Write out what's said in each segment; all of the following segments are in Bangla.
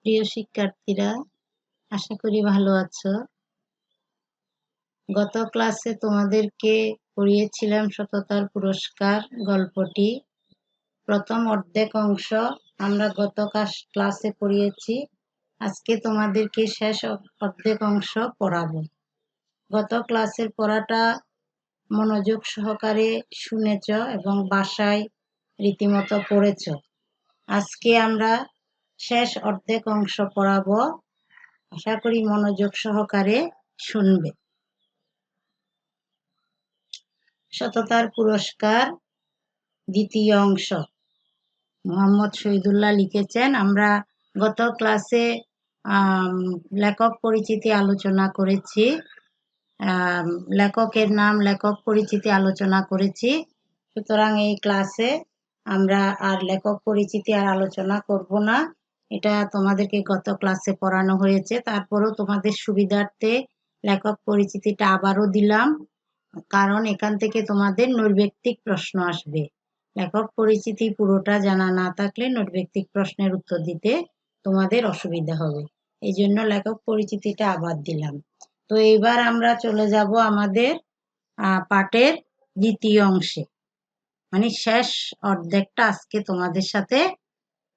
প্রিয় শিক্ষার্থীরা, আশা করি ভালো আছো। গত ক্লাসে তোমাদেরকে পড়িয়েছিলাম সততার পুরস্কার গল্পটি। প্রথম অর্ধেক অংশ আমরা গত ক্লাসে পড়িয়েছি। আজকে তোমাদেরকে শেষ অর্ধেক অংশ পড়াবো। গত ক্লাসের পড়াটা মনোযোগ সহকারে শুনেছ এবং বাসায় রীতিমতো পড়েছ। আজকে আমরা শেষ অর্ধেক অংশ পড়াবো। আশা করি মনোযোগ সহকারে শুনবে। সততার পুরস্কার দ্বিতীয় অংশ মোহাম্মদ শহীদুল্লাহ লিখেছেন। আমরা গত ক্লাসে লেখক পরিচিতি আলোচনা করেছি। লেখকের নাম, লেখক পরিচিতি আলোচনা করেছি। সুতরাং এই ক্লাসে আমরা আর লেখক পরিচিতি আর আলোচনা করব না। এটা তোমাদেরকে গত ক্লাসে পড়ানো হয়েছে। তারপরেও তোমাদের সুবিধার্থে লেখক পরিচিতিটা আবারও দিলাম, কারণ এখান থেকে তোমাদের নৈর্ব্যক্তিক প্রশ্ন আসবে। লেখক পরিচিতি পুরোটা জানা না থাকলে নৈর্ব্যক্তিক প্রশ্নের উত্তর দিতে তোমাদের অসুবিধা হবে। এই জন্য লেখক পরিচিতিটা আবার দিলাম। তো এইবার আমরা চলে যাব আমাদের পাঠের দ্বিতীয় অংশে, মানে শেষ অর্ধেকটা আজকে তোমাদের সাথে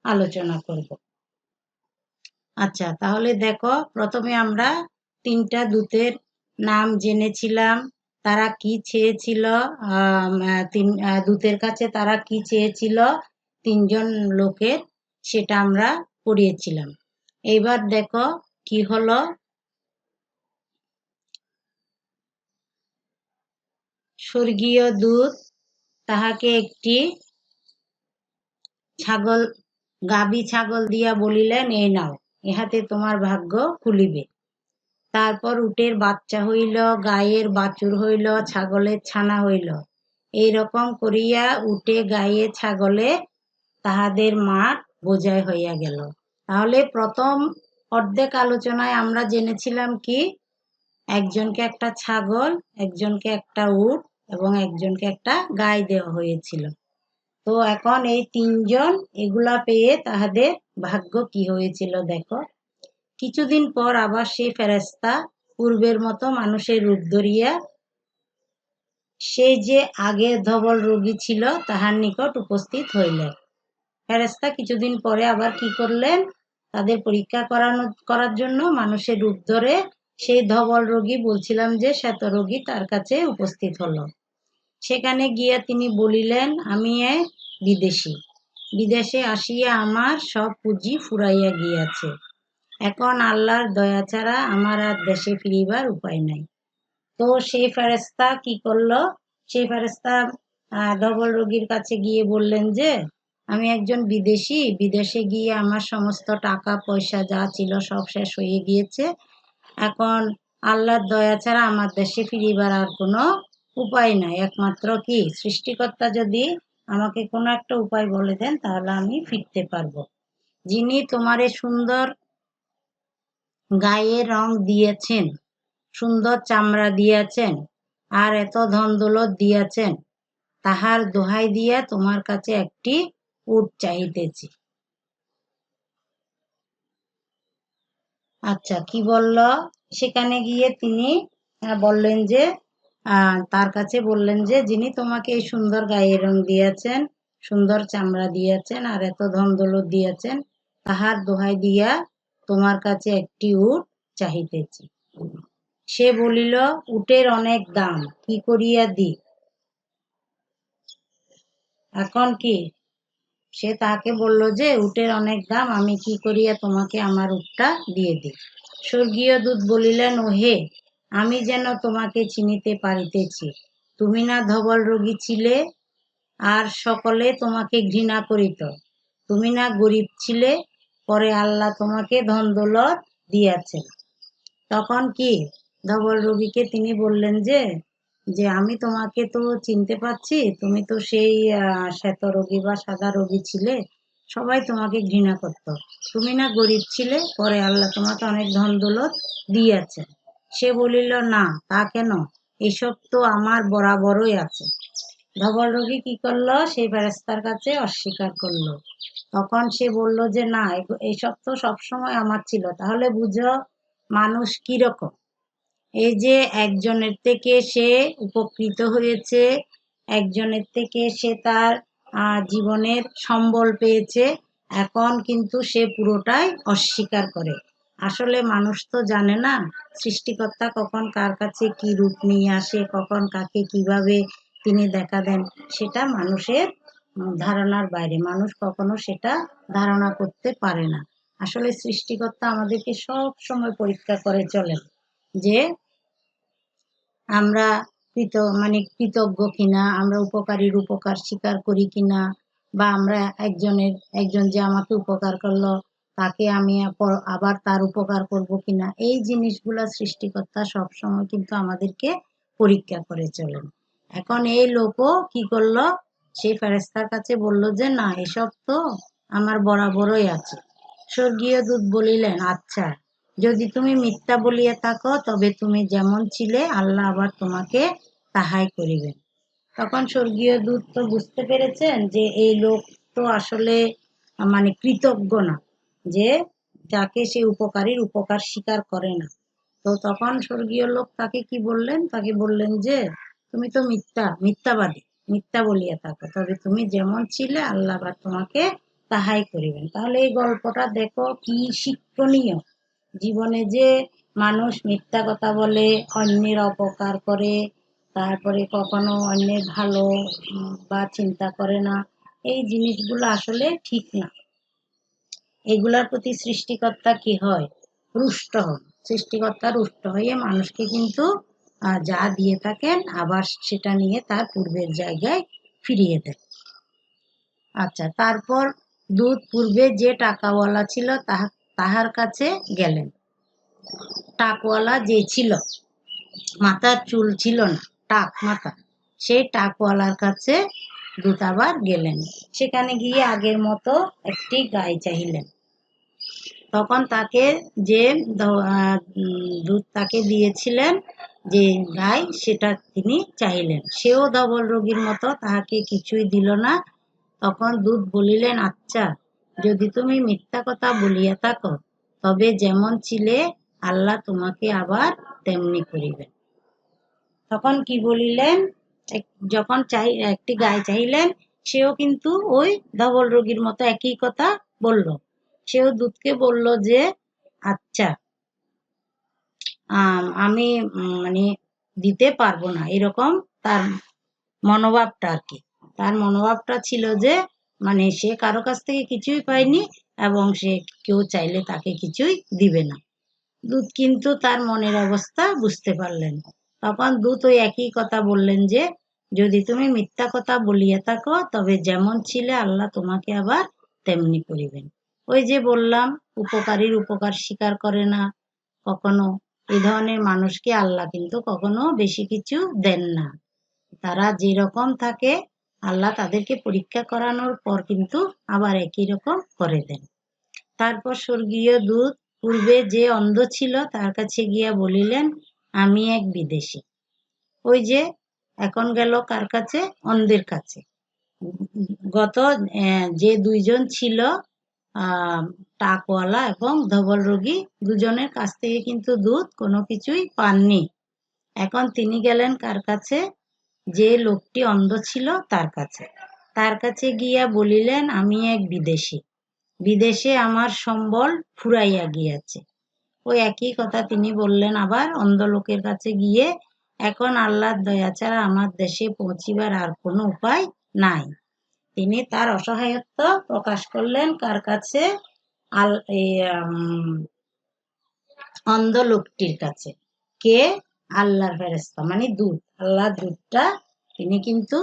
আলোচনা করব। আচ্ছা, তাহলে দেখো, প্রথমে আমরা তিনটা দূতের নাম জেনেছিলাম। তারা কি চেয়েছিল, দূতের কাছে তারা কি চেয়েছিল, তিনজন লোকের, সেটা আমরা পড়িয়েছিলাম। এইবার দেখো কি হলো। স্বর্গীয় দূত তাহাকে একটি গাভী ছাগল দিয়া বলিলেন, এই নাও, ইহাতে তোমার ভাগ্য খুলিবে। তারপর উটের বাচ্চা হইল, গায়ের বাছুর হইল, ছাগলের ছানা হইল। এইরকম করিয়া উটে, গায়ে, ছাগলে তাহাদের মাঠ বোঝাই হইয়া গেল। তাহলে প্রথম অর্ধেক আলোচনায় আমরা জেনেছিলাম কি, একজনকে একটা ছাগল, একজনকে একটা উট এবং একজনকে একটা গাই দেওয়া হয়েছিল। তো এখন এই তিনজন এগুলা পেয়ে তাহাদের ভাগ্য কি হয়েছিল দেখো। কিছুদিন পর আবার সেই ফেরেশতা পূর্বের মতো মানুষের রূপ ধরিয়া সে যে আগের ধবল রোগী ছিল তাহার নিকট উপস্থিত হইলেন। ফেরেশতা কিছুদিন পরে আবার কি করলেন, তাদের পরীক্ষা করার জন্য মানুষের রূপ ধরে সেই ধবল রোগী, বলছিলাম যে শ্বেত রোগী, তার কাছে উপস্থিত হলো। সেখানে গিয়া তিনি বলিলেন, আমি এক বিদেশি, বিদেশে আসিয়া আমার সব পুঁজি ফুরাইয়া গিয়াছে। এখন আল্লাহর দয়া ছাড়া আমার আর দেশে ফিরিবার উপায় নাই। তো সেই ফেরেশতা কি করলো, সেই ফেরেশতা ধবল রোগীর কাছে গিয়ে বললেন যে, আমি একজন বিদেশি, বিদেশে গিয়ে আমার সমস্ত টাকা পয়সা যা ছিল সব শেষ হয়ে গিয়েছে। এখন আল্লাহর দয়া ছাড়া আমার দেশে ফিরিবার আর কোনো উপায় নাই। একমাত্র কি, সৃষ্টিকর্তা যদি আমাকে কোনো একটা উপায় বলে দেন তাহলে আমি ফিরতে পারবো। যিনি তোমারে সুন্দর গায়ে রং দিয়েছেন, সুন্দর চামড়া দিয়েছেন, আর এত ধন দৌলত দিয়েছেন, তাহার দোহাই দিয়া তোমার কাছে একটি উট চাহিতেছি। আচ্ছা, কি বলল, সেখানে গিয়ে তিনি বললেন যে, তার কাছে বললেন যে, যিনি তোমাকে এই সুন্দর গায়ের রং দিয়েছেন, সুন্দর চামড়া দিয়েছেন, আর এত ধন দৌলত দিয়েছেন, তাহার দোহাই দিয়া তোমার কাছে একটি উট চাহিতেছি। সে বলিল, উটের অনেক দাম, কি করিয়া দি। এখন কি, সে তাকে বলল যে, উটের অনেক দাম, আমি কি করিয়া তোমাকে আমার উটটা দিয়ে দিই। স্বর্গীয় দূত বলিলেন, ওহে, আমি যেন তোমাকে চিনিতে পারিতেছি। তুমি না ধবল রোগী ছিলে, আর সকলে তোমাকে ঘৃণা করিত। তুমি না গরিব ছিলে, পরে আল্লাহ তোমাকে ধন দৌলত দিয়াছেন। তখন কি, ধবল রোগীকে তিনি বললেন যে, আমি তোমাকে তো চিনতে পারছি, তুমি তো সেই শ্বেত রোগী বা সাদা রোগী ছিলে, সবাই তোমাকে ঘৃণা করত। তুমি না গরিব ছিলে, পরে আল্লাহ তোমাকে অনেক ধন দৌলত দিয়েছেন। সে বলিল, না, তা কেন, এসব তো আমার বরাবরই আছে। ধবল রোগী কি করলো, সেই ফেরেশতার কাছে অস্বীকার করলো। তখন সে বলল যে না, এইসব তো সবসময় আমার ছিল। তাহলে বুঝো মানুষ কিরকম। এই যে একজনের থেকে সে উপকৃত হয়েছে, একজনের থেকে সে তার জীবনের সম্বল পেয়েছে, এখন কিন্তু সে পুরোটাই অস্বীকার করে। আসলে মানুষ তো জানে না সৃষ্টিকর্তা কখন কার কাছে কি রূপ নিয়ে আসে, কখন কাকে কিভাবে তিনি দেখা দেন, সেটা মানুষের ধারণার বাইরে। মানুষ কখনো সেটা ধারণা করতে পারে না। আসলে সৃষ্টিকর্তা আমাদেরকে সব সময় পরীক্ষা করে চলেন যে আমরা কৃতজ্ঞ কিনা, আমরা উপকারীর উপকার স্বীকার করি কিনা, বা আমরা একজন যে আমাকে উপকার করলো তাকে আমি আবার তার উপকার করব কিনা, এই জিনিসগুলা সৃষ্টিকর্তা সব সময় কিন্তু আমাদেরকে পরীক্ষা করে চলেন। এখন এই লোকও কি করলো, সেই ফেরেশতার কাছে বলল যে না, এসব তো আমার বরাবরই আছে। স্বর্গীয় দূত বলিলেন, আচ্ছা, যদি তুমি মিথ্যা বলিয়া থাকো তবে তুমি যেমন ছিলে আল্লাহ আবার তোমাকে তাহাই করিবেন। তখন স্বর্গীয় দূত তো বুঝতে পেরেছেন যে এই লোক তো আসলে কৃতজ্ঞ না, যে যাকে সে উপকারীর উপকার স্বীকার করে না। তো তখন স্বর্গীয় লোক তাকে কি বললেন, তাকে বললেন যে তুমি তো মিথ্যাবাদী, মিথ্যা বলিয়া থাকো, তবে তুমি যেমন ছিলে আল্লাহ আবার তোমাকে তাহাই করিবেন। তাহলে এই গল্পটা দেখো কি শিক্ষণীয়। জীবনে যে মানুষ মিথ্যা কথা বলে, অন্যের অপকার করে, তারপরে কখনো অন্যের ভালো বা চিন্তা করে না, এই জিনিসগুলো আসলে ঠিক না। এগুলার প্রতি সৃষ্টিকর্তা কি হয়, রুষ্ট হন। সৃষ্টিকর্তা রুষ্ট হয়ে মানুষকে কিন্তু যা দিয়ে থাকেন আবার সেটা নিয়ে তার পূর্বের জায়গায় ফিরিয়ে দেয়। আচ্ছা, তারপর দূত পূর্বে যে টাকাওয়ালা ছিল তাহার কাছে গেলেন। টাকওয়ালা যে ছিল, মাথার চুল ছিল না, টাক মাথা, সেই টাকওয়ালার কাছে দূত আবার গেলেন। সেখানে গিয়ে আগের মতো একটি গাই চাহিলেন। তখন তাকে যে দুধ তাকে দিয়েছিলেন যে গাই, সেটা তিনি চাইলেন। সেও ধবল রোগীর মতো তাহাকে কিছুই দিল না। তখন দুধ বলিলেন, আচ্ছা, যদি তুমি মিথ্যা কথা বলিয়া থাকো তবে যেমন ছিলে আল্লাহ তোমাকে আবার তেমনি করিবেন। তখন কি বলিলেন, যখন একটি গাই চাইলেন, সেও কিন্তু ওই ধবল রোগীর মতো একই কথা বলল। সেও দুধকে বলল যে আচ্ছা, আমি দিতে পারবো না, এরকম তার মনোভাবটা আর কি। তার মনোভাবটা ছিল যে সে কারো কাছ থেকে কিছুই পায়নি এবং সে কেউ চাইলে তাকে কিছুই দিবে না। দূত কিন্তু তার মনের অবস্থা বুঝতে পারলেন। তখন দূত ওই একই কথা বললেন যে যদি তুমি মিথ্যা কথা বলিয়া থাকো তবে যেমন ছিলে আল্লাহ তোমাকে আবার তেমনি করিবেন। ওই যে বললাম, উপকারীর উপকার স্বীকার করে না কখনো, এই ধরনের মানুষকে আল্লাহ কিন্তু কখনো বেশি কিছু দেন না। তারা যেরকম থাকে আল্লাহ তাদেরকে পরীক্ষা করানোর পর কিন্তু আবার একই রকম করে দেন। তারপর স্বর্গীয় দূত পূর্বে যে অন্ধ ছিল তার কাছে গিয়া বলিলেন, আমি এক বিদেশী। ওই যে এখন গেল কার কাছে, অন্ধের কাছে। গত যে দুইজন ছিল, টাকওয়ালা এবং ধবল রোগী, দুজনের কাছ থেকে কিন্তু দূত কোনো কিছুই পাননি। এখন তিনি গেলেন কার কাছে, যে লোকটি অন্ধ ছিল তার কাছে। তার কাছে গিয়া বলিলেন, আমি এক বিদেশী, বিদেশে আমার সম্বল ফুরাইয়া গিয়াছে। ওই একই কথা তিনি বললেন আবার অন্ধ লোকের কাছে গিয়ে, এখন আল্লাহর দয়া ছাড়া আমার দেশে পৌঁছিবার আর কোনো উপায় নাই। তিনি তার অসহায়ত্ব প্রকাশ করলেন কার কাছে, অন্ধ লোকটির কাছে। কে, আল্লাহর ফেরেশতা, দূত, আল্লাহর দূতটা। তিনি কিন্তু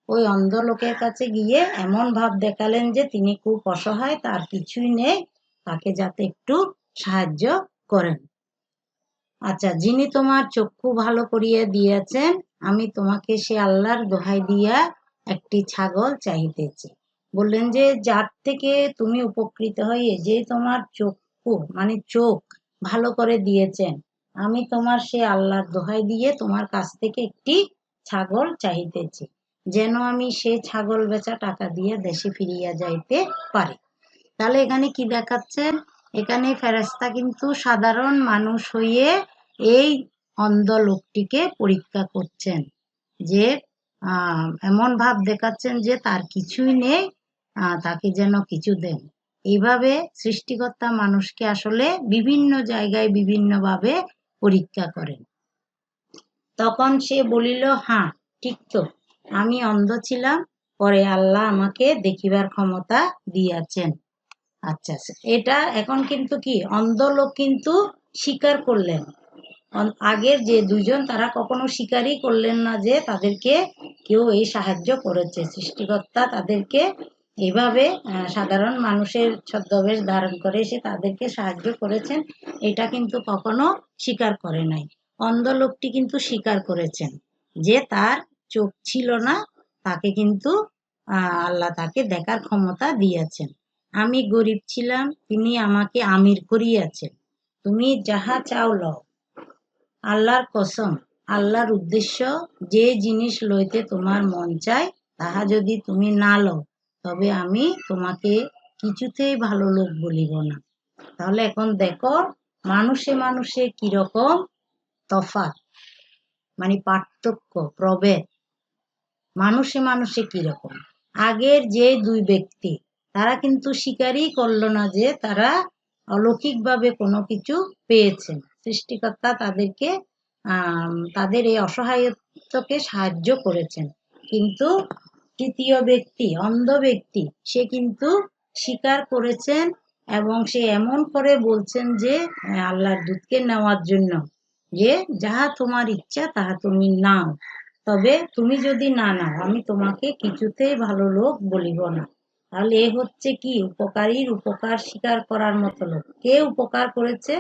ওই অন্ধ লোকের কাছে গিয়ে এমন ভাব দেখালেন যে তিনি খুব অসহায়, তার কিছুই নেই, তাকে যাতে একটু সাহায্য করেন। আচ্ছা, যিনি তোমার চক্ষু ভালো করিয়া দিয়েছেন, আমি তোমাকে সে আল্লাহর দোহাই দিয়া একটি ছাগল চাহিতেছি। বললেন যে যার থেকে তুমি উপকৃত হয়ে, যে তোমার চক্ষু চোখ ভালো করে দিয়েছেন, আমি তোমার সে আল্লাহর দোহাই দিয়ে তোমার কাছ থেকে একটি ছাগল চাহিতেছি। যেন আমি সেই ছাগল বেচা টাকা দিয়ে দেশে ফিরিয়া যাইতে পারি। তাহলে এখানে কি দেখাচ্ছেন? এখানে ফেরেশতা কিন্তু সাধারণ মানুষ হয়ে এই অন্ধ লোকটিকে পরীক্ষা করছেন, যে এমন ভাব দেখাচ্ছেন যে তার কিছুই নেই, তাকে যেন কিছু দেন। এইভাবে সৃষ্টিকর্তা মানুষকে আসলে বিভিন্ন জায়গায় বিভিন্নভাবে পরীক্ষা করেন। তখন সে বলিল, হ্যাঁ ঠিক তো, আমি অন্ধ ছিলাম, পরে আল্লাহ আমাকে দেখিবার ক্ষমতা দিয়াছেন। আচ্ছা আচ্ছা, এটা এখন কিন্তু কি অন্ধ লোক কিন্তু স্বীকার করলেন। আগের যে দুইজন তারা কখনো স্বীকারই করলেন না যে তাদেরকে কেউ এই সাহায্য করেছে। সৃষ্টিকর্তা তাদেরকে এইভাবে সাধারণ মানুষের ছদ্মবেশ ধারণ করে এসে তাদেরকে সাহায্য করেছেন, এটা কিন্তু কখনো স্বীকার করে নাই। অন্ধ লোকটি কিন্তু স্বীকার করেছেন যে তার চোখ ছিল না, তাকে কিন্তু আল্লাহ তাকে দেখার ক্ষমতা দিয়েছেন। আমি গরিব ছিলাম, তিনি আমাকে আমির করিয়াছেন। তুমি যাহা চাও লও। আল্লাহর কসম, আল্লাহর উদ্দেশ্য, যে জিনিস লইতে তোমার মন চায় তাহা যদি তুমি না লও, তবে আমি তোমাকে কিছুতেই ভালো লোক বলিব না। তাহলে এখন দেখো মানুষে মানুষে কিরকম তফাৎ, মানে পার্থক্য, প্রভেদ মানুষে মানুষে কিরকম। আগের যে দুই ব্যক্তি তারা কিন্তু স্বীকারই করলো না যে তারা অলৌকিকভাবে কোনো কিছু পেয়েছেন। সৃষ্টিকর্তা তাদেরকে তাদের এই অসহায়ত্বকে সাহায্য করেছেন। কিন্তু তৃতীয় ব্যক্তি, অন্ধ ব্যক্তি, সে কিন্তু স্বীকার করেছেন এবং সে এমন করে বলছেন যে আল্লাহর দূতকে নেওয়ার জন্য, যে যাহা তোমার ইচ্ছা তাহা তুমি নাও, তবে তুমি যদি না নাও আমি তোমাকে কিছুতেই ভালো লোক বলিব না। তাহলে এ হচ্ছে কি উপকারীর উপকার স্বীকার করার মতো লোক। কে উপকার করেছে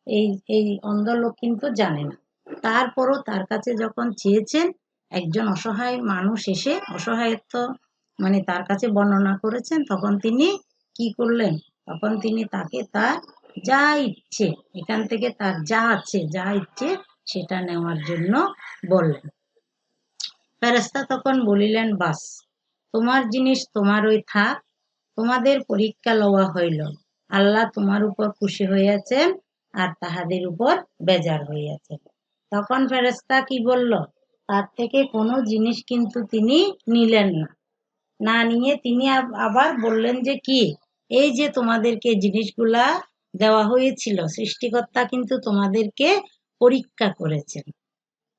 এই এই অন্ধ লোক কিন্তু জানে না। তারপরও তার কাছে যখন চেয়েছেন, একজন অসহায় মানুষ এসে অসহায়ত্ব মানে তার কাছে বর্ণনা করেছেন, তখন তিনি কি করলেন? তখন তিনি তাকে তার যা ইচ্ছে, এখান থেকে তার যা আছে যা ইচ্ছে সেটা নেওয়ার জন্য বললেন। ফেরেশতা তখন বলিলেন, বাস, তোমার জিনিস তোমারই থাক, তোমাদের পরীক্ষা লওয়া হইল। আল্লাহ তোমার উপর খুশি হইয়াছেন আর তাহাদের উপর বেজার হইয়াছেন। তখন ফেরেশতা কি বলল? তার থেকে কোনো জিনিস কিন্তু তিনি নিলেন না। না নিয়ে তিনি আবার বললেন যে কি, এই যে তোমাদেরকে জিনিসগুলা দেওয়া হয়েছিল, সৃষ্টিকর্তা কিন্তু তোমাদেরকে পরীক্ষা করেছেন।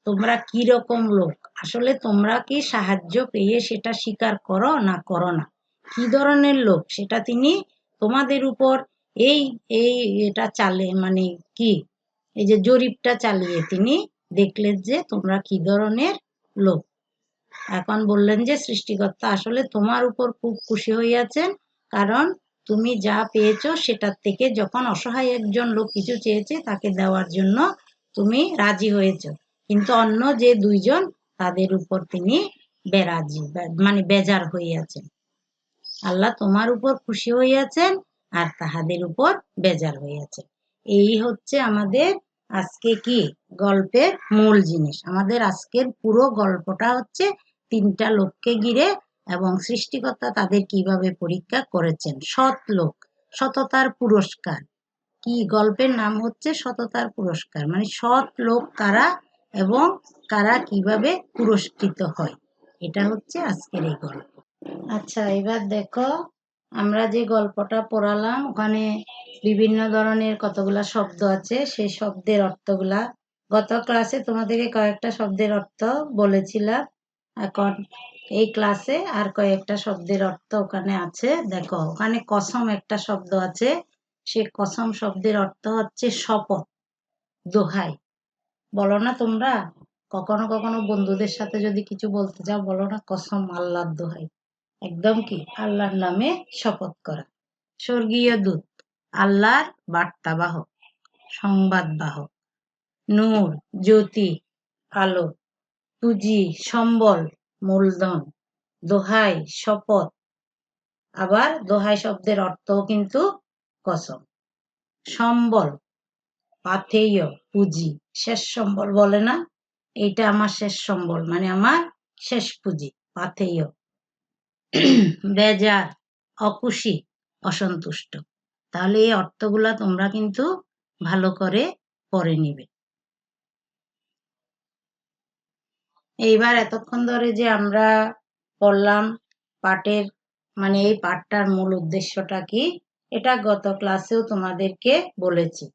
তোমরা কি রকম লোক, আসলে তোমরা কি সাহায্য পেয়ে সেটা স্বীকার করো না করো না, কি ধরনের লোক সেটা তিনি তোমাদের উপর এই এই এটা চালে মানে কি এই যে জরিপটা চালিয়ে তিনি দেখলেন যে তোমরা কি ধরনের লোক। এখন বললেন যে সৃষ্টিকর্তা আসলে তোমার উপর খুব খুশি হইয়াছেন, কারণ তুমি যা পেয়েছো সেটার থেকে যখন অসহায় একজন লোক কিছু চেয়েছে তাকে দেওয়ার জন্য তুমি রাজি হয়েছো, কিন্তু অন্য যে দুইজন তাদের উপর তিনি বেরাজি মানে বেজার হইয়াছেন। আল্লাহ তোমার উপর খুশি হইয়াছেন আর তাহাদের উপর বেজার হইয়াছেন। এই হচ্ছে আমাদের আজকে কি গল্পের মূল জিনিস। আমাদের আজকের পুরো গল্পটা হচ্ছে তিনটা লোককে ঘিরে এবং সৃষ্টিকর্তা তাদের কিভাবে পরীক্ষা করেছেন। সৎ লোক, সততার পুরস্কার। কি গল্পের নাম হচ্ছে সততার পুরস্কার, মানে সৎ লোক কারা এবং কারা কিভাবে পুরস্কৃত হয়, এটা হচ্ছে আজকের এই গল্প। আচ্ছা, এবার দেখো আমরা যে গল্পটা পড়ালাম ওখানে বিভিন্ন ধরনের কতগুলা শব্দ আছে, সেই শব্দের অর্থগুলা গত ক্লাসে তোমাদেরকে কয়েকটা শব্দের অর্থ বলেছিলাম। এখন এই ক্লাসে আর কয়েকটা শব্দের অর্থ ওখানে আছে। দেখো ওখানে কসম একটা শব্দ আছে, সে কসম শব্দের অর্থ হচ্ছে শপথ, দোহাই। বলো না তোমরা কখনো কখনো বন্ধুদের সাথে যদি কিছু বলতে যাও, বলো না কসম, আল্লাহর দোহাই, একদম কি আল্লাহর নামে শপথ করা। স্বর্গীয় দূত, আল্লাহর বার্তাবাহক, সংবাদ বাহক। নূর, জ্যোতি, আলো। পুঁজি, সম্বল, মূলধন। দোহাই, শপথ। আবার দোহাই শব্দের অর্থও কিন্তু কসম। সম্বল, পাথেয়, পুঁজি, শেষ সম্বল বলে না, এইটা আমার শেষ সম্বল মানে আমার শেষ পুঁজি। পাথেয়, বেজার, অখুশি, অসন্তুষ্ট। তাহলে এই অর্থগুলা তোমরা কিন্তু ভালো করে পড়ে নিবে। এইবার এতক্ষণ ধরে যে আমরা পড়লাম পাঠের মানে এই পাঠটার মূল উদ্দেশ্যটা কি, এটা গত ক্লাসেও তোমাদেরকে বলেছি।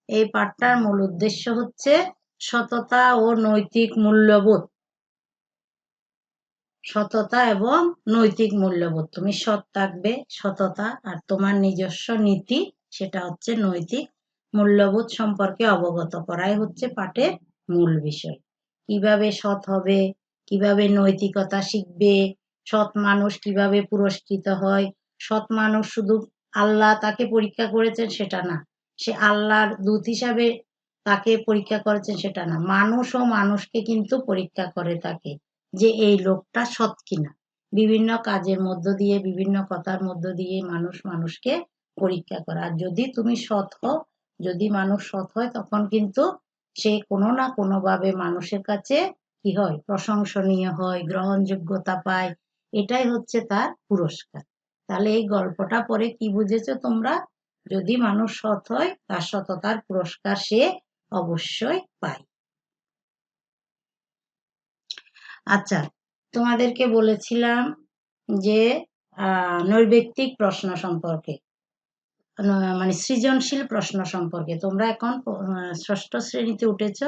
এই পাঠটার মূল উদ্দেশ্য হচ্ছে সততা ও নৈতিক মূল্যবোধ। সততা এবং নৈতিক মূল্যবোধ, তুমি সৎ থাকবে, সততা, আর তোমার নিজস্ব নীতি, সেটা হচ্ছে নৈতিক মূল্যবোধ সম্পর্কে অবগত করাই হচ্ছে পাঠের মূল বিষয়। কিভাবে সৎ হবে, কিভাবে নৈতিকতা শিখবে, সৎ মানুষ কিভাবে পুরস্কৃত হয়। সৎ মানুষ শুধু আল্লাহ তাকে পরীক্ষা করেছেন সেটা না, সে আল্লাহর দূত হিসাবে তাকে পরীক্ষা করেছেন সেটা না, মানুষও মানুষকে কিন্তু পরীক্ষা করে থাকে যে এই লোকটা সৎ কিনা। বিভিন্ন কাজের মধ্য দিয়ে, বিভিন্ন কথার মধ্য দিয়ে মানুষ মানুষকে পরীক্ষা করে। আর যদি তুমি সৎ হও, যদি মানুষ সৎ হয়, তখন কিন্তু সে কোনো না কোনো ভাবে মানুষের কাছে কি হয়, প্রশংসনীয় হয়, গ্রহণযোগ্যতা পায়। এটাই হচ্ছে তার পুরস্কার। তাহলে এই গল্পটা পরে কি বুঝেছো তোমরা? যদি মানুষ সৎ হয়, তার সততার পুরস্কার সে অবশ্যই পায়। আচ্ছা, তোমাদেরকে বলেছিলাম যে নৈর্ব্যক্তিক প্রশ্ন সম্পর্কে, মানে সৃজনশীল প্রশ্ন সম্পর্কে। তোমরা এখন ষষ্ঠ শ্রেণীতে উঠেছ,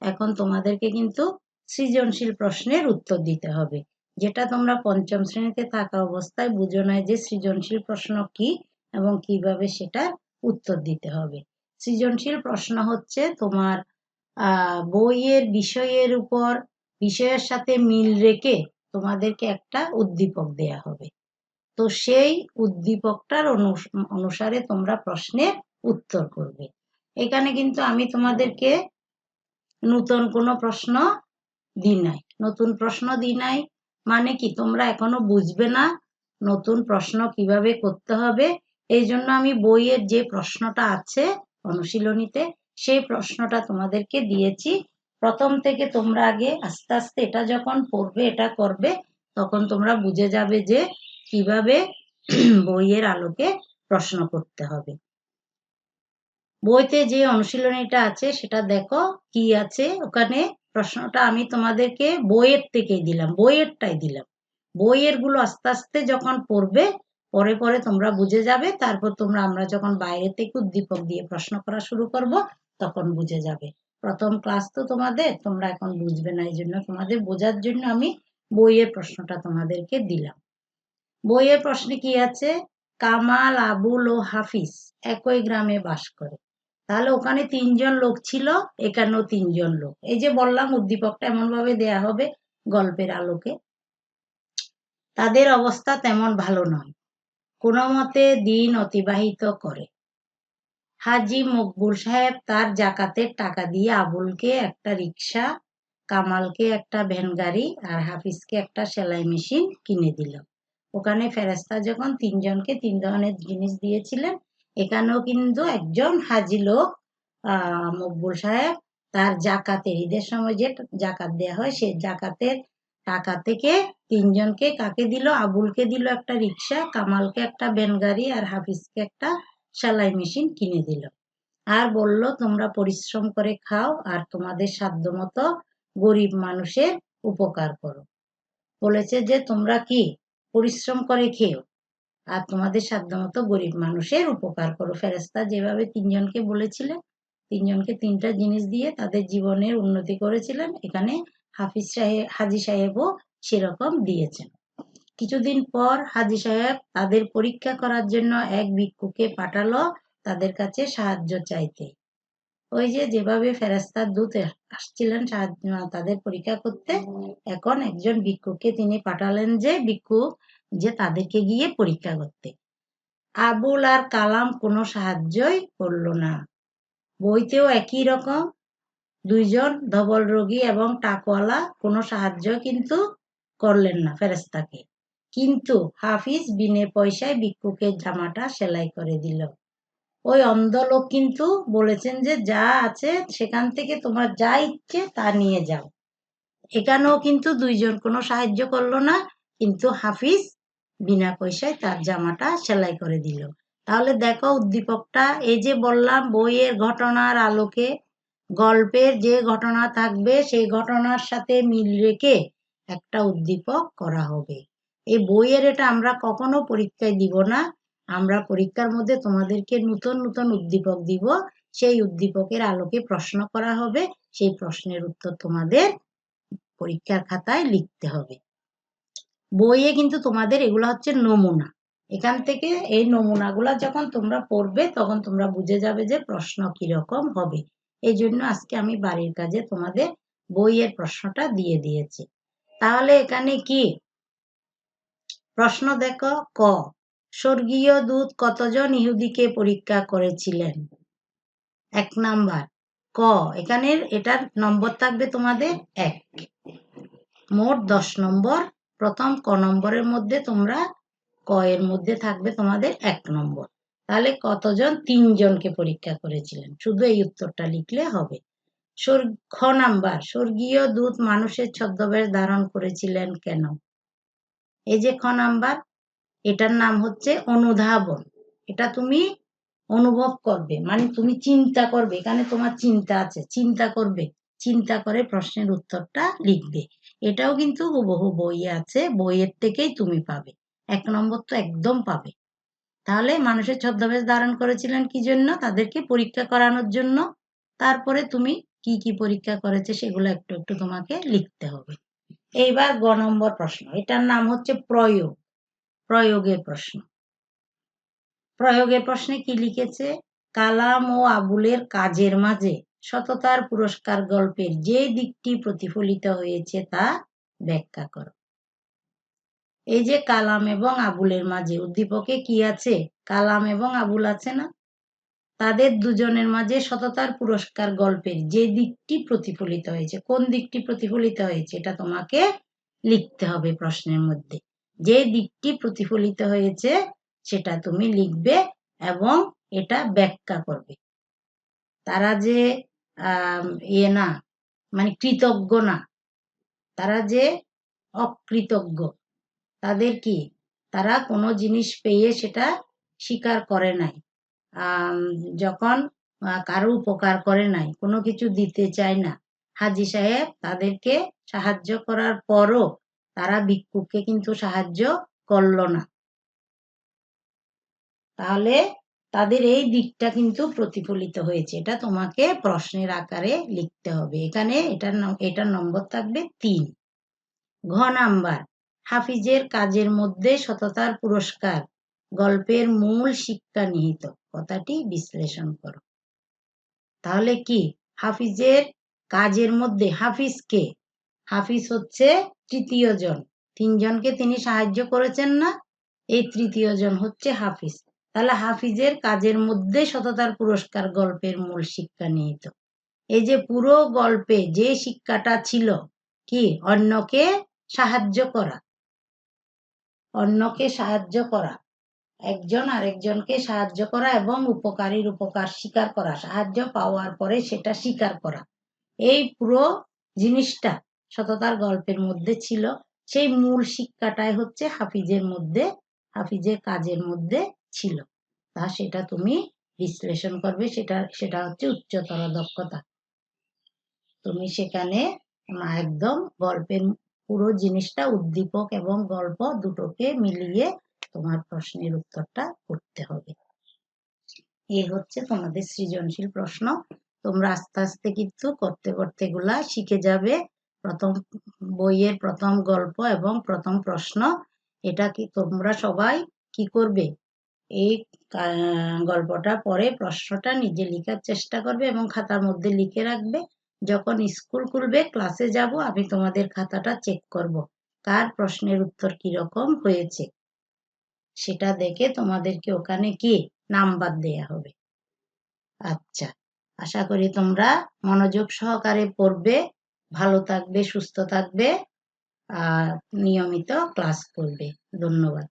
এখন তোমাদেরকে কিন্তু সৃজনশীল প্রশ্নের উত্তর দিতে হবে, যেটা তোমরা পঞ্চম শ্রেণীতে থাকা অবস্থায় বুঝো না যে সৃজনশীল প্রশ্ন কি এবং কিভাবে সেটা উত্তর দিতে হবে। সৃজনশীল প্রশ্ন হচ্ছে তোমার বইয়ের বিষয়ের উপর, বিষয়ের সাথে মিল রেখে তোমাদেরকে একটা উদ্দীপক দেয়া হবে। তো সেই উদ্দীপকটার অনুসারে তোমরা প্রশ্নের উত্তর করবে। এখানে কিন্তু আমি তোমাদেরকে নতুন কোনো প্রশ্ন দিই নাই। নতুন প্রশ্ন দিই নাই মানে কি, তোমরা এখনো বুঝবে না নতুন প্রশ্ন কিভাবে করতে হবে। এই জন্য আমি বইয়ের যে প্রশ্নটা আছে অনুশীলনীতে, সেই প্রশ্নটা তোমাদেরকে দিয়েছি। প্রথম থেকে তোমরা আগে আস্তে আস্তে এটা যখন পড়বে, এটা করবে, তখন তোমরা বুঝে যাবে যে কিভাবে বইয়ের আলোকে প্রশ্ন করতে হবে। বইতে যে অনুশীলনীটা আছে সেটা দেখো কি আছে ওখানে। প্রশ্নটা আমি তোমাদেরকে বইয়ের থেকেই দিলাম, বইয়েরটাই দিলাম। বইয়ের গুলো আস্তে আস্তে যখন পড়বে, পরে পরে তোমরা বুঝে যাবে। তারপর আমরা যখন বাইরে থেকে উদ্দীপক দিয়ে প্রশ্ন করা শুরু করব, তখন বুঝে যাবে। প্রথম ক্লাস তো তোমাদের, তোমরা এখন বুঝবে না, এই জন্য তোমাদের বোঝার জন্য আমি বইয়ের প্রশ্নটা তোমাদেরকে দিলাম। বইয়ের প্রশ্নে কি আছে, কামাল, আবুল ও হাফিজ একই গ্রামে বাস করে। তাহলে ওখানে 3জন লোক ছিল, এখানেও 3জন লোক। এই যে বললাম উদ্দীপকটা এমন ভাবে দেয়া হবে গল্পের আলোকে। তাদের অবস্থা তেমন ভালো নয়, কোনো মতে দিন অতিবাহিত করে। হাজি মকবুল সাহেব তার জাকাতের টাকা দিয়ে আবুলকে একটা রিক্সা, কামালকে একটা ভ্যান গাড়ি আর হাফিজকে একটা সেলাই মেশিন কিনে দিল। ওখানে ফেরেস্তা যখন 3জনকে 3 ধরনের জিনিস দিয়েছিলেন, এখানেও কিন্তু একজন হাজি লোক মকবুল সাহেব তার জাকাতের, ঈদের সময় যে জাকাত দেয়া হয়, সেই জাকাতের টাকা থেকে 3জনকে কাকে দিল, আবুলকে দিল একটা রিক্সা, কামালকে একটা ভ্যান গাড়ি আর হাফিজকে একটা সেলাই মেশিন কিনে দিল। আর বলল তোমরা পরিশ্রম করে খাও আর তোমাদের সাধ্যমতো গরিব মানুষের উপকার করো। বলেছে যে তোমরা কি পরিশ্রম করে খেও আর তোমাদের সাধ্যমতো গরিব মানুষের উপকার করো। ফেরেশতা যেভাবে 3জনকে বলেছিলেন, 3জনকে 3টা জিনিস দিয়ে তাদের জীবনের উন্নতি করেছিলেন, এখানে হাজি সাহেবও সেরকম দিয়েছেন। কিছুদিন পর হাজি সাহেব তাদের পরীক্ষা করার জন্য এক ভিক্ষুকে পাঠালো তাদের কাছে সাহায্য চাইতে। ওই যে যেভাবে ফেরেশতার দূত আসছিলেন তাদের পরীক্ষা করতে, এখন একজন ভিক্ষুককে তিনি পাঠালেন যে ভিক্ষুক যে তাদেরকে গিয়ে পরীক্ষা করতে। আবুল আর কালাম কোনো সাহায্যই করলো না। বইতেও একই রকম, 2জন ধবল রোগী এবং টাকওয়ালা কোনো সাহায্য কিন্তু করলেন না ফেরেশতাকে। কিন্তু হাফিজ বিনে পয়সায় ভিক্ষুকের জামাটা সেলাই করে দিল। ওই অন্ধ লোক কিন্তু বলেছেন যে যা আছে সেখান থেকে তোমার যা ইচ্ছে তা নিয়ে যাও। এখানেও কিন্তু 2জন কোনো সাহায্য করলো না, কিন্তু হাফিজ বিনা পয়সায় তার জামাটা সেলাই করে দিল। তাহলে দেখো উদ্দীপকটা, এই যে বললাম বইয়ের ঘটনার আলোকে গল্পের যে ঘটনা থাকবে সেই ঘটনার সাথে মিল রেখে একটা উদ্দীপক করা হবে। এই বইয়ের এটা আমরা কখনো পরীক্ষায় দিব না, আমরা পরীক্ষার মধ্যে তোমাদেরকে নতুন নতুন উদ্দীপক দিব, সেই উদ্দীপকের আলোকে প্রশ্ন করা হবে, সেই প্রশ্নের উত্তর তোমাদের পরীক্ষার খাতায় লিখতে হবে। বইয়ে কিন্তু তোমাদের এগুলো হচ্ছে নমুনা, এখান থেকে এই নমুনাগুলা যখন তোমরা পড়বে তখন তোমরা বুঝে যাবে যে প্রশ্ন কিরকম হবে। এই জন্য আজকে আমি বাড়ির কাজে তোমাদের বইয়ের প্রশ্নটা দিয়ে দিয়েছি। তাহলে এখানে কি প্রশ্ন দেখো, ক স্বর্গীয় দূত কতজন ইহুদিকে পরীক্ষা করেছিলেন? 1 নাম্বার। ক এখানের এটার নম্বর থাকবে তোমাদের 1, মোট 10 নম্বর। প্রথম ক নম্বরের মধ্যে তোমরা ক এর মধ্যে থাকবে তোমাদের 1 নম্বর। তাহলে কতজন? 3 জনকে পরীক্ষা করেছিলেন, শুধু এই উত্তরটা লিখলে হবে। খ নাম্বার, স্বর্গীয় দূত মানুষের ছদ্মবেশ ধারণ করেছিলেন কেন? এই যে খ নাম্বার, এটার নাম হচ্ছে অনুধাবন। এটা তুমি অনুভব করবে, মানে তুমি চিন্তা করবে, এখানে তোমার চিন্তা আছে, চিন্তা করবে, চিন্তা করে প্রশ্নের উত্তরটা লিখবে। এটাও কিন্তু হুবহু বইয়ে আছে, বইয়ের থেকেই তুমি পাবে, 1 নম্বর তো একদম পাবে। তাহলে মানুষের ছদ্মবেশ ধারণ করেছিলেন কি জন্য? তাদেরকে পরীক্ষা করানোর জন্য। তারপরে তুমি কি কি পরীক্ষা করেছে সেগুলো একটু একটু তোমাকে লিখতে হবে। এইবার গ নম্বর প্রশ্ন, এটার নাম হচ্ছে প্রয়োগ, প্রয়োগের প্রশ্ন। প্রয়োগের প্রশ্নে কি লিখেছে? কালাম ও আবুলের কাজের মাঝে সততার পুরস্কার গল্পের যে দিকটি প্রতিফলিত হয়েছে তা ব্যাখ্যা করো। এই যে কালাম এবং আবুলের মাঝে উদ্দীপকে কি আছে? কালাম এবং আবুল আছে না? তাদের দুজনের মাঝে সততার পুরস্কার গল্পের যে দিকটি প্রতিফলিত হয়েছে, কোন দিকটি প্রতিফলিত হয়েছে এটা তোমাকে লিখতে হবে প্রশ্নের মধ্যে। যে দিকটি প্রতিফলিত হয়েছে সেটা তুমি লিখবে এবং এটা ব্যাখ্যা করবে। তারা যে না, মানে কৃতজ্ঞ না, তারা যে অকৃতজ্ঞ। তাদের কি? তারা কোনো জিনিস পেয়ে সেটা স্বীকার করে নাই, যখন কারো উপকার করে নাই, কোনো কিছু দিতে চায় না। হাজী সাহেব তাদেরকে সাহায্য করার পরও তারা ভিক্ষুককে কিন্তু সাহায্য করলো না। তাহলে তাদের এই দিকটা কিন্তু প্রতিফলিত হয়েছে, এটা তোমাকে প্রশ্নের আকারে লিখতে হবে। এখানে এটার নম্বর থাকবে 3। ঘ নাম্বার, হাফিজের কাজের মধ্যে সততার পুরস্কার গল্পের মূল শিক্ষা নিহিত, কথাটি বিশ্লেষণ করো। তাহলে কি হাফিজের কাজের মধ্যে, হাফিজ কে? হাফিজ হচ্ছে তৃতীয় জন, 3 জনকে তিনি সাহায্য করেছেন না, এই তৃতীয় জন হচ্ছে হাফিজ। তাহলে হাফিজের কাজের মধ্যে সততার পুরস্কার গল্পের মূল শিক্ষা নিহিত। এই যে পুরো গল্পে যে শিক্ষাটা ছিল কি? অন্যকে সাহায্য করা, অন্যকে সাহায্য করা, একজন আরেকজনকে সাহায্য করা এবং উপকারীর উপকার স্বীকার করা, সাহায্য পাওয়ার পরে সেটা স্বীকার করা, এই পুরো জিনিসটা সততার গল্পের মধ্যে ছিল। সেই মূল শিক্ষাটাই হচ্ছে হাফিজের মধ্যে, হাফিজের কাজের মধ্যে ছিল। তা সেটা তুমি বিশ্লেষণ করবে, সেটা হচ্ছে উচ্চতর দক্ষতা। তুমি সেখানে একদম গল্পের পুরো জিনিসটা, উদ্দীপক এবং গল্প দুটোকে মিলিয়ে তোমার প্রশ্নের উত্তরটা করতে হবে। এই হচ্ছে তোমাদের সৃজনশীল প্রশ্ন। তোমরা আস্তে আস্তে কিন্তু করতে করতে এগুলা শিখে যাবে। প্রথম বইয়ের প্রথম গল্প এবং প্রথম প্রশ্ন, এটা কি তোমরা সবাই কি করবে? এই গল্পটা পরে প্রশ্নটা নিজে লেখার চেষ্টা করবে এবং খাতার মধ্যে লিখে রাখবে। যখন স্কুল খুলবে, ক্লাসে যাব, আমি তোমাদের খাতাটা চেক করব কার প্রশ্নের উত্তর কিরকম হয়েছে, সেটা দেখে তোমাদেরকে ওখানে কি নাম্বার দেয়া হবে। আচ্ছা, আশা করি তোমরা মনোযোগ সহকারে পড়বে, ভালো থাকবে, সুস্থ থাকবে আর নিয়মিত ক্লাস করবে। ধন্যবাদ।